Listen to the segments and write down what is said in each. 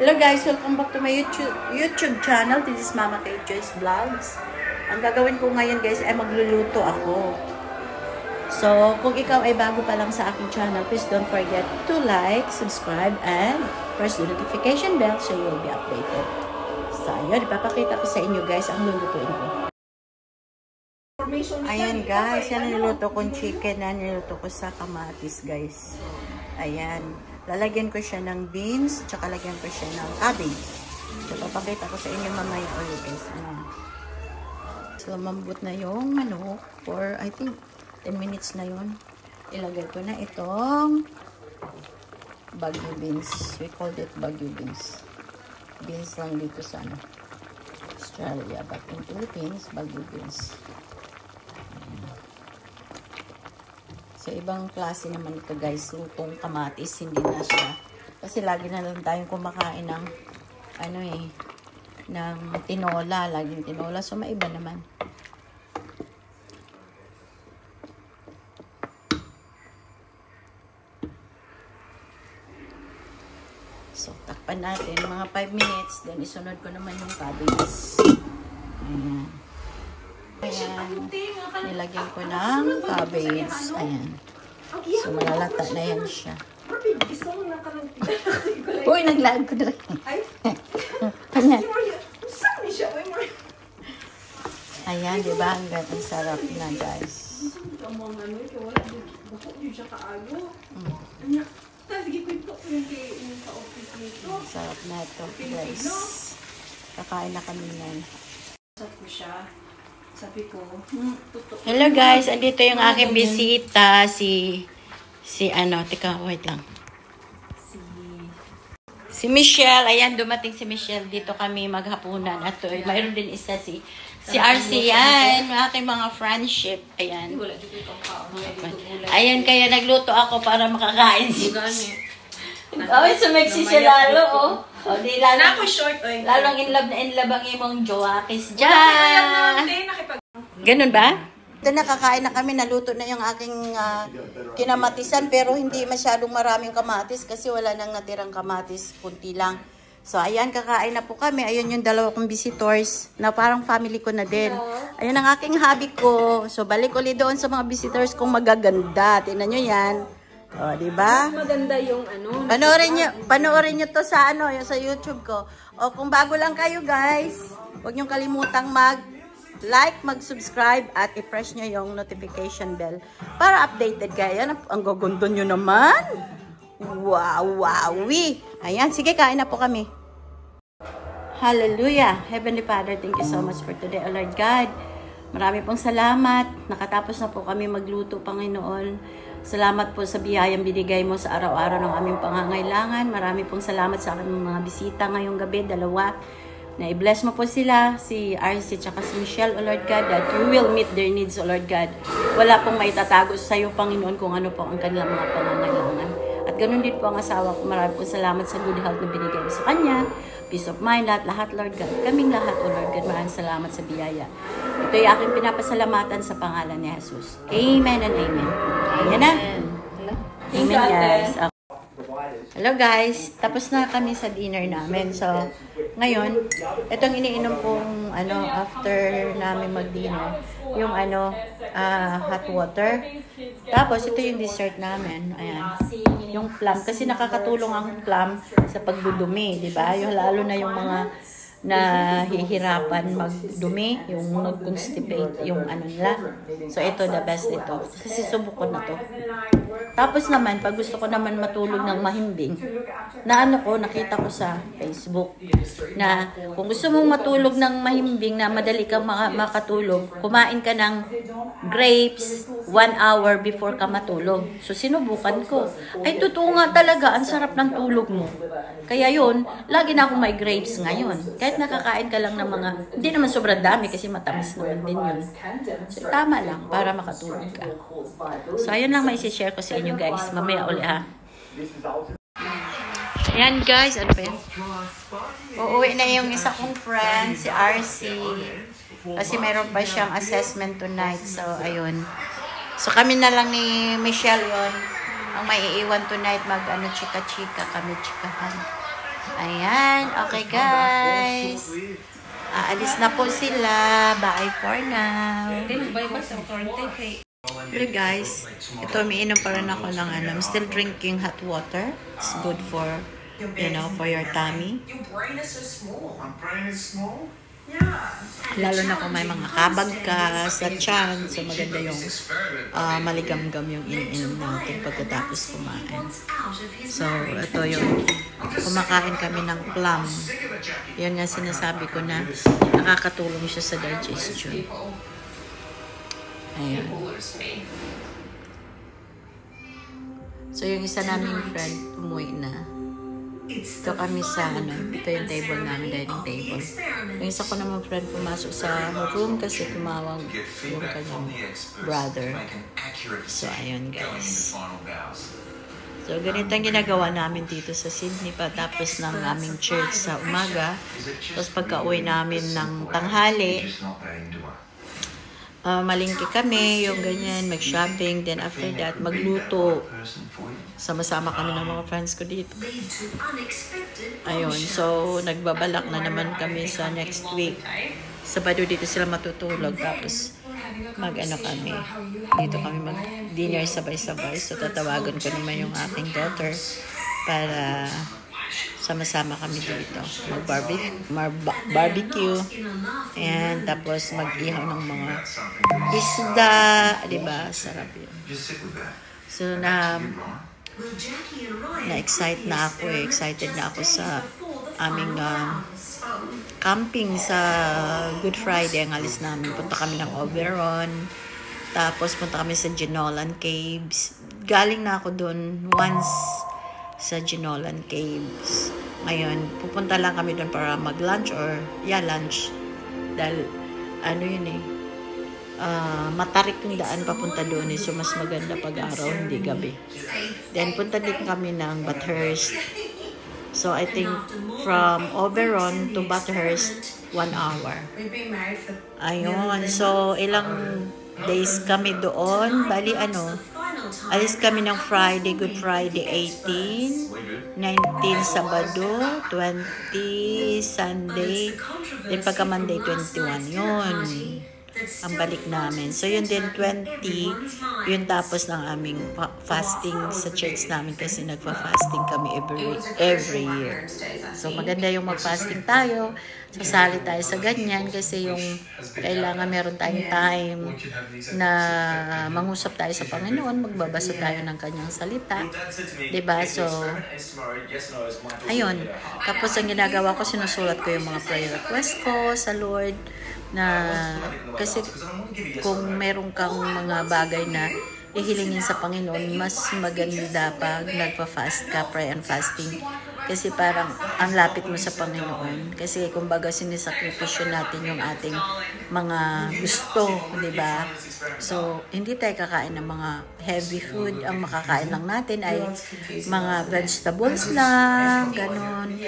Hello guys, welcome back to my YouTube channel. This is Mama Kay Joyce Vlogs. Ang gagawin ko ngayon guys ay magluluto ako. So, kung ikaw ay bago pa lang sa aking channel, please don't forget to like, subscribe, and press the notification bell so you'll be updated. So, ayun, ipapakita ko sa inyo guys ang lulutuin ko. Ayan guys, yan niluto kong chicken na niluto ko sa kamatis guys. Ayan. Lalagyan ko siya ng beans, tsaka lagyan ko siya ng cabbage. So, papakita ko sa inyo mamaya ulit guys. So, mambut na yung manok for, I think, 10 minutes na yun. Ilagay ko na itong Baguio beans. We called it Baguio beans. Beans lang dito sa Australia. But in Philippines, Baguio beans. So, ibang klase naman ito guys, lutong kamatis, hindi na siya. Kasi lagi na lang tayong kumakain ng, ng tinola, laging tinola. So, maiba naman. So, takpan natin mga 5 minutes. Then, isunod ko naman yung cabbage. Ayan. Ayan, nilagyan ko ng cabbage. Ayan. So, malalata na yan siya. Uy, naglaan ko na rin. Ayan. Ayan, diba? Ang sarap na, guys. Sarap na ito, guys. Kakain na kami yan. Sabi ko, hello guys, andito yung aking bisita, si wait lang. Si Michelle, ayan, dumating si Michelle, dito kami maghapunan. At mayroon din isa si RC, yan, aking mga friendship, ayan. Ayan, kaya nagluto ako para makakain si Ay, sumexy siya lalo, oh. O, di lalo. Lalong in love ang imong joakis dyan. Ganun ba? Ito nakakain na kami, naluto na yung aking kinamatisan, pero hindi masyadong maraming kamatis kasi wala nang natirang kamatis, kunti lang. So, ayan, kakain na po kami. Ayun yung dalawa kong visitors na parang family ko na din. Ayun ang aking hobby ko. So, balik ulit doon sa mga visitors kong magaganda. Tingnan nyo yan. O, diba? Mas maganda yung Panoorin nyo to sa sa YouTube ko. O, kung bago lang kayo guys, huwag nyo kalimutang mag-like, mag-subscribe, at i-press nyo yung notification bell para updated kayo. Ang gaganda nyo naman. Wow, wowie. Ayan, sige, kain na po kami. Hallelujah. Heavenly Father, thank you so much for today, O Lord God. Marami pong salamat. Nakatapos na po kami magluto, Panginoon. Salamat po sa biyayang binigay mo sa araw-araw ng aming pangangailangan. Marami pong salamat sa aming mga bisita ngayong gabi, dalawa. Na i-bless mo po sila, si RC at si Michelle, O Lord God, that you will meet their needs, O Lord God. Wala pong maitatago sa iyo, Panginoon, kung ano po ang kanilang mga pangangailangan. At ganun din po ang asawa ko. Marami pong salamat sa good health na binigay mo sa kanya. Peace of mind, lahat, Lord God. Kaming lahat, O Lord God, maraming salamat sa biyaya. Ito ay aking pinapasalamatan sa pangalan ni Jesus. Amen and amen. Ayan na. Amen, guys. Hello, guys. Tapos na kami sa dinner namin. So, ngayon, itong iniinom kong, after namin mag-dinner, yung, hot water. Tapos, ito yung dessert namin. Ayan. Yung plum. Kasi nakakatulong ang plum sa pagdudumi, di ba? Yung lalo na yung mga nahihirapan magdumi, yung nag-constipate, yung nila. So, ito, the best ito. Kasi subok ko na to. Tapos naman, pag gusto ko naman matulog ng mahimbing, nakita ko sa Facebook, na kung gusto mong matulog ng mahimbing na madali kang makatulog, kumain ka ng grapes 1 hour before ka matulog. So, sinubukan ko. Ay, totoo nga talaga, ang sarap ng tulog mo. Kaya yun, lagi na akong may grapes ngayon. Kahit nakakain ka lang ng mga, hindi naman sobrang dami kasi matamis naman din yun. So, tama lang para makatulog ka. So, ayun lang may isi-share ko sa inyo guys. Mamaya uli ha. Ayan guys, ano ba yan? Uuwi na yung isa kong friend, si RC. Kasi meron pa siyang assessment tonight. So, ayun. So, kami na lang ni Michelle yon ang maiiwan tonight. Chika-chika kami, chikahan. Ayan, okay guys. Aalis na po sila. Bye for now. Hello guys. Ito, umiinom pa rin ako ng ano. I'm still drinking hot water. It's good for, you know, for your tummy. Your brain is so small. My brain is small? Lalo na kung may mga kabag ka sa tiyan. So maganda yung maligam-gam yung iniinom natin pagkatapos kumain. So ito yung kumakain kami ng plum. Yan nga sinasabi ko na nakakatulong siya sa digestion. Ayan. So yung isa naming friend umuwi na. Ito kami sa ano, ito yung table namin, dining table. Yung isa ko naman friend pumasok sa room kasi tumawag yung kanyang brother. So ayun guys. So ganito ang ginagawa namin dito sa Sydney patapos ng aming church sa umaga. Tapos pagka uwi namin ng tanghali, malingki kami, yung ganyan, mag-shopping, then after that, magluto. Sama-sama kami ng mga friends ko dito. Ayun, so nagbabalak na naman kami sa next week. Sabado dito sila matutulog, tapos mag-ano kami. Dito kami mag-dinner sabay-sabay. So tatawagan ko naman yung aking daughter para sama-sama kami dito. Mag-barbecue. And tapos mag-ihaw ng mga isda. Diba? Sarap yun. So na-excite na ako eh. Excited na ako sa aming camping sa Good Friday. Ang alis namin. Punta kami ng Oberon. Tapos punta kami sa Jenolan Caves. Galing na ako doon once sa Jenolan Caves. Ngayon, pupunta lang kami doon para mag-lunch or lunch. Dahil, ano yun eh, matarik yung daan papunta doon eh. So, mas maganda pag-araw, hindi gabi. Then, punta din kami ng Bathurst. So, I think from Oberon to Bathurst, 1 hour. Ayun. So, ilang days kami doon. Bali, alis kami ng Friday, Good Friday, 18, 19, Sabado, 20, Sunday, then pagka Monday, 21, yun, ang balik namin. So, yun din, 20, yun tapos ng aming fasting sa church namin kasi nagpa-fasting kami every year. So, maganda yung mag-fasting tayo, sasali tayo sa ganyan kasi yung kailangan meron tayong time na mangusap tayo sa Panginoon, magbabasa tayo ng kanyang salita. Diba? So, ayun. Tapos, ang ginagawa ko, sinusulat ko yung mga prayer request ko sa Lord na kasi kung meron kang mga bagay na ihilingin sa Panginoon, mas maganda pag nagpa-fast ka, pray and fasting. Kasi parang ang lapit mo sa Panginoon. Kasi kumbaga sinisakripisyo natin yung ating mga gusto, di ba? So, hindi tayo kakain ng mga heavy food. Ang makakain lang natin ay mga vegetables lang, ganun.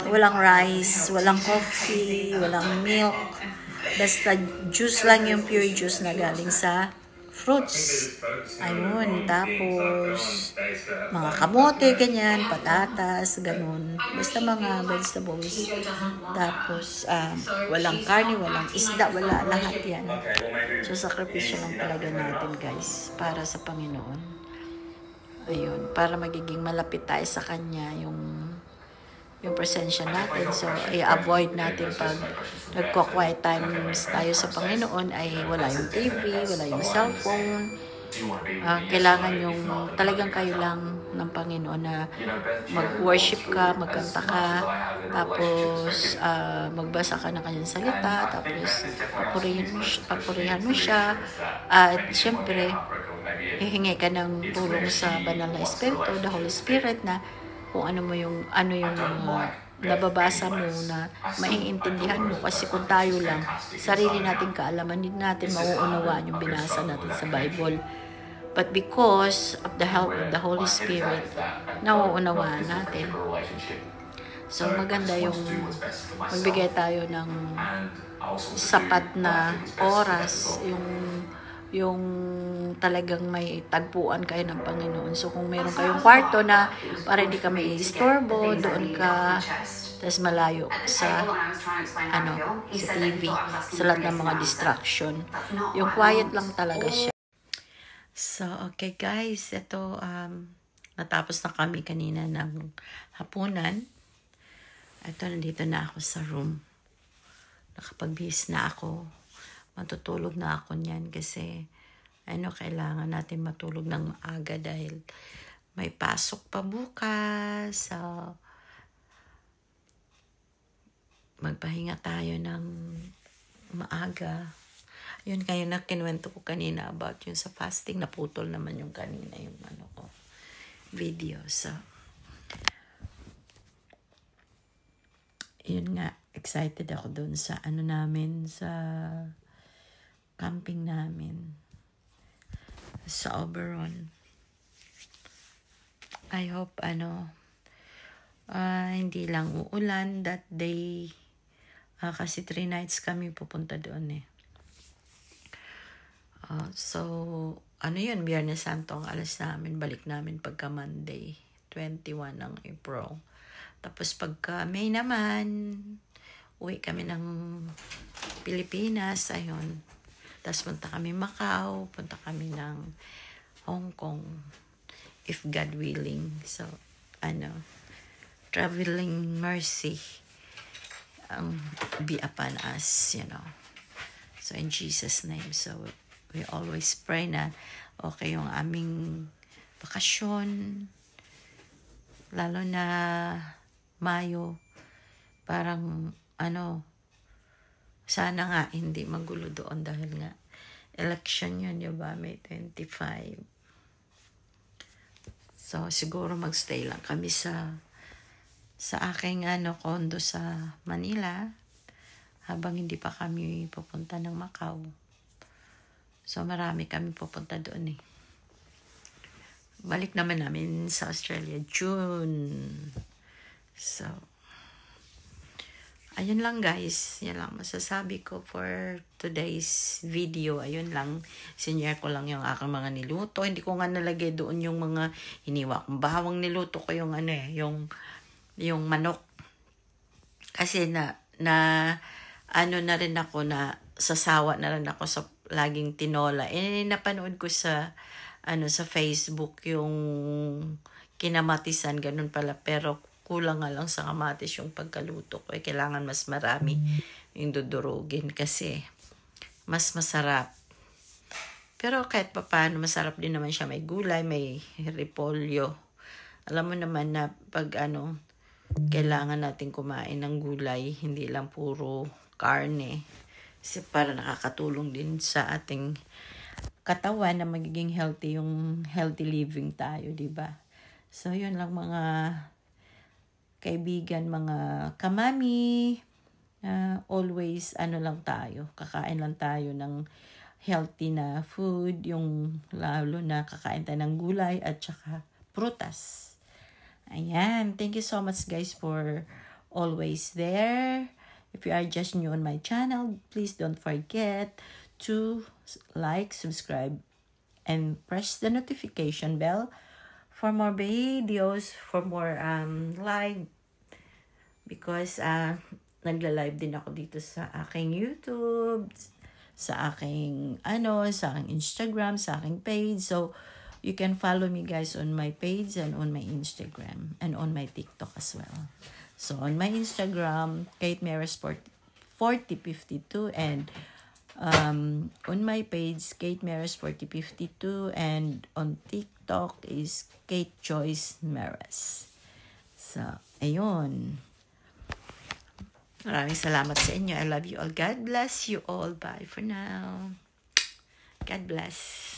Walang rice, walang coffee, walang milk. Basta juice lang yung pure juice na galing sa fruits. Ayun, tapos mga kamote, ganyan, patatas, ganun. Basta mga vegetables. Tapos, walang karne, walang isda, wala, lahat yan. So, sakripisyo lang talaga natin, guys, para sa Panginoon. Ayun, para magiging malapit tayo sa Kanya, yung presensya natin. So, i-avoid natin pag nagko-quiet times tayo sa Panginoon ay wala yung TV, wala yung cellphone. Kailangan yung talagang kayo lang ng Panginoon na mag-worship ka, magkanta ka, tapos magbasa ka ng kanyang salita, tapos papurihan mo siya, at syempre, hihingi ka ng tulong sa banal na Espiritu, the Holy Spirit, na kung ano yung nababasa mo na maiintindihan mo. Kasi kung tayo lang, sarili nating kaalaman, hindi natin mauunawaan yung binasa natin sa Bible. But because of the help of the Holy Spirit, nauunawaan natin. So, maganda yung magbigay tayo ng sapat na oras, yung yung talagang may tagpuan kayo ng Panginoon. So, kung meron kayong kwarto na para hindi ka may istorbo, doon ka, tapos malayo sa, sa TV, sa lahat ng mga distraction. Yung quiet lang talaga siya. So, okay guys, ito, natapos na kami kanina ng hapunan. Ito, nandito na ako sa room. Nakapagbihis na ako. Matutulog na ako niyan kasi kailangan natin matulog ng maaga dahil may pasok pa bukas. So, magpahinga tayo ng maaga. Yun kayo na kinuwento ko kanina about yung sa fasting. Naputol naman yung kanina yung video. So, yun nga. Excited ako dun sa namin, sa camping namin sa Oberon. I hope hindi lang uulan that day kasi 3 nights kami pupunta doon so yun, Biyernes Santo ang alas namin, balik namin pagka Monday 21 ng April. Tapos pagka May naman uwi kami ng Pilipinas, ayun. Tapos punta kami Macau, punta kami ng Hong Kong, if God willing. So, traveling mercy be upon us, So, in Jesus' name. So, we always pray na okay yung aming bakasyon, lalo na Mayo, parang sana nga hindi magulo doon dahil nga election yun, diba? May 25. So, siguro magstay lang kami sa aking condo sa Manila habang hindi pa kami pupunta ng Macau. So, marami kami pupunta doon Balik naman namin sa Australia, June. So, ayun lang guys, yan lang masasabi ko for today's video. Ayun lang, sinare ko lang yung aking mga niluto. Hindi ko nga nalagay doon yung mga hiniwa kong bawang. Niluto ko yung yung manok. Kasi na rin ako, na sasawa na rin ako sa laging tinola. Napanood ko sa sa Facebook yung kinamatisan, ganun pala, pero kulang nga lang sa kamatis yung pagkaluto ko. Kailangan mas marami yung dudurugin kasi mas masarap. Pero kahit pa paano, masarap din naman siya. May gulay, may repolyo. Alam mo naman na pag kailangan natin kumain ng gulay, hindi lang puro karne. Kasi para nakakatulong din sa ating katawan na magiging healthy, yung healthy living tayo, diba? So, yun lang mga kaibigan, mga kamami, always lang tayo, kakain lang tayo ng healthy na food, yung lalo na kakain tayo ng gulay at saka prutas. Ayan, thank you so much guys for always there. If you are just new on my channel, please don't forget to like, subscribe, and press the notification bell for more videos, for more live, because nagla-live din ako dito sa aking YouTube, sa aking sa aking Instagram, sa aking page. So you can follow me guys on my page and on my Instagram and on my TikTok as well. So on my Instagram, Kate Meras 4052, and on my page, Kate Meras 4052, and on TikTok is Kate Joyce Meras. So, ayun. Maraming salamat sa inyo. I love you all. God bless you all. Bye for now. God bless.